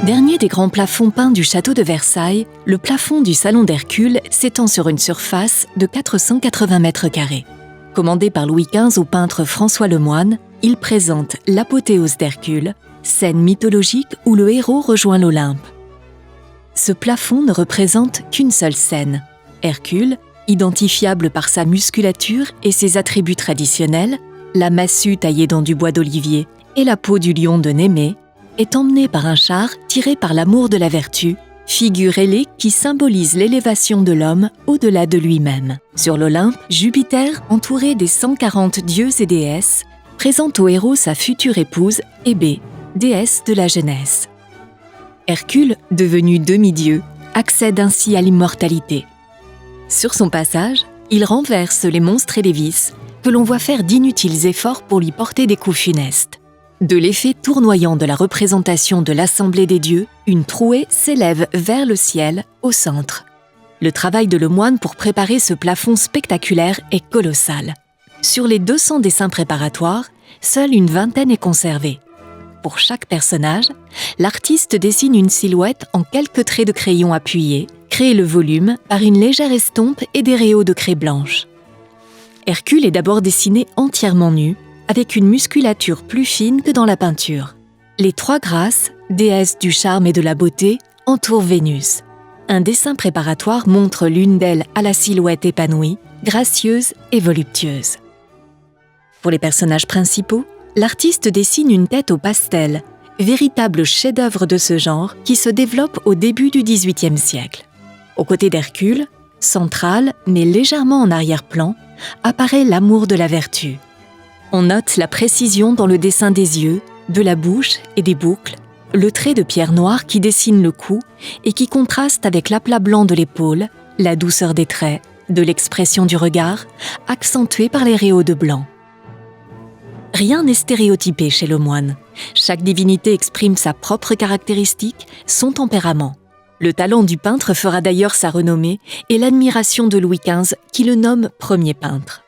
Dernier des grands plafonds peints du château de Versailles, le plafond du Salon d'Hercule s'étend sur une surface de 480 mètres carrés. Commandé par Louis XV au peintre François Lemoine, il présente l'apothéose d'Hercule, scène mythologique où le héros rejoint l'Olympe. Ce plafond ne représente qu'une seule scène. Hercule, identifiable par sa musculature et ses attributs traditionnels, la massue taillée dans du bois d'olivier et la peau du lion de Némée, est emmené par un char tiré par l'amour de la vertu, figure ailée qui symbolise l'élévation de l'homme au-delà de lui-même. Sur l'Olympe, Jupiter, entouré des 140 dieux et déesses, présente au héros sa future épouse, Hébé, déesse de la jeunesse. Hercule, devenu demi-dieu, accède ainsi à l'immortalité. Sur son passage, il renverse les monstres et les vices que l'on voit faire d'inutiles efforts pour lui porter des coups funestes. De l'effet tournoyant de la représentation de l'Assemblée des dieux, une trouée s'élève vers le ciel, au centre. Le travail de Lemoine pour préparer ce plafond spectaculaire est colossal. Sur les 200 dessins préparatoires, seule une vingtaine est conservée. Pour chaque personnage, l'artiste dessine une silhouette en quelques traits de crayon appuyés, crée le volume par une légère estompe et des rayons de craie blanche. Hercule est d'abord dessiné entièrement nu, avec une musculature plus fine que dans la peinture. Les trois grâces, déesses du charme et de la beauté, entourent Vénus. Un dessin préparatoire montre l'une d'elles à la silhouette épanouie, gracieuse et voluptueuse. Pour les personnages principaux, l'artiste dessine une tête au pastel, véritable chef-d'œuvre de ce genre qui se développe au début du XVIIIe siècle. Aux côtés d'Hercule, central mais légèrement en arrière-plan, apparaît l'amour de la vertu. On note la précision dans le dessin des yeux, de la bouche et des boucles, le trait de pierre noire qui dessine le cou et qui contraste avec l'aplat blanc de l'épaule, la douceur des traits, de l'expression du regard, accentuée par les rayons de blanc. Rien n'est stéréotypé chez Lemoine. Chaque divinité exprime sa propre caractéristique, son tempérament. Le talent du peintre fera d'ailleurs sa renommée et l'admiration de Louis XV qui le nomme premier peintre.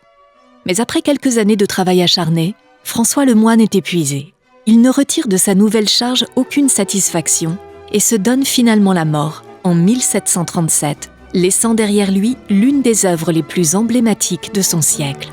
Mais après quelques années de travail acharné, François Lemoine est épuisé. Il ne retire de sa nouvelle charge aucune satisfaction et se donne finalement la mort en 1737, laissant derrière lui l'une des œuvres les plus emblématiques de son siècle.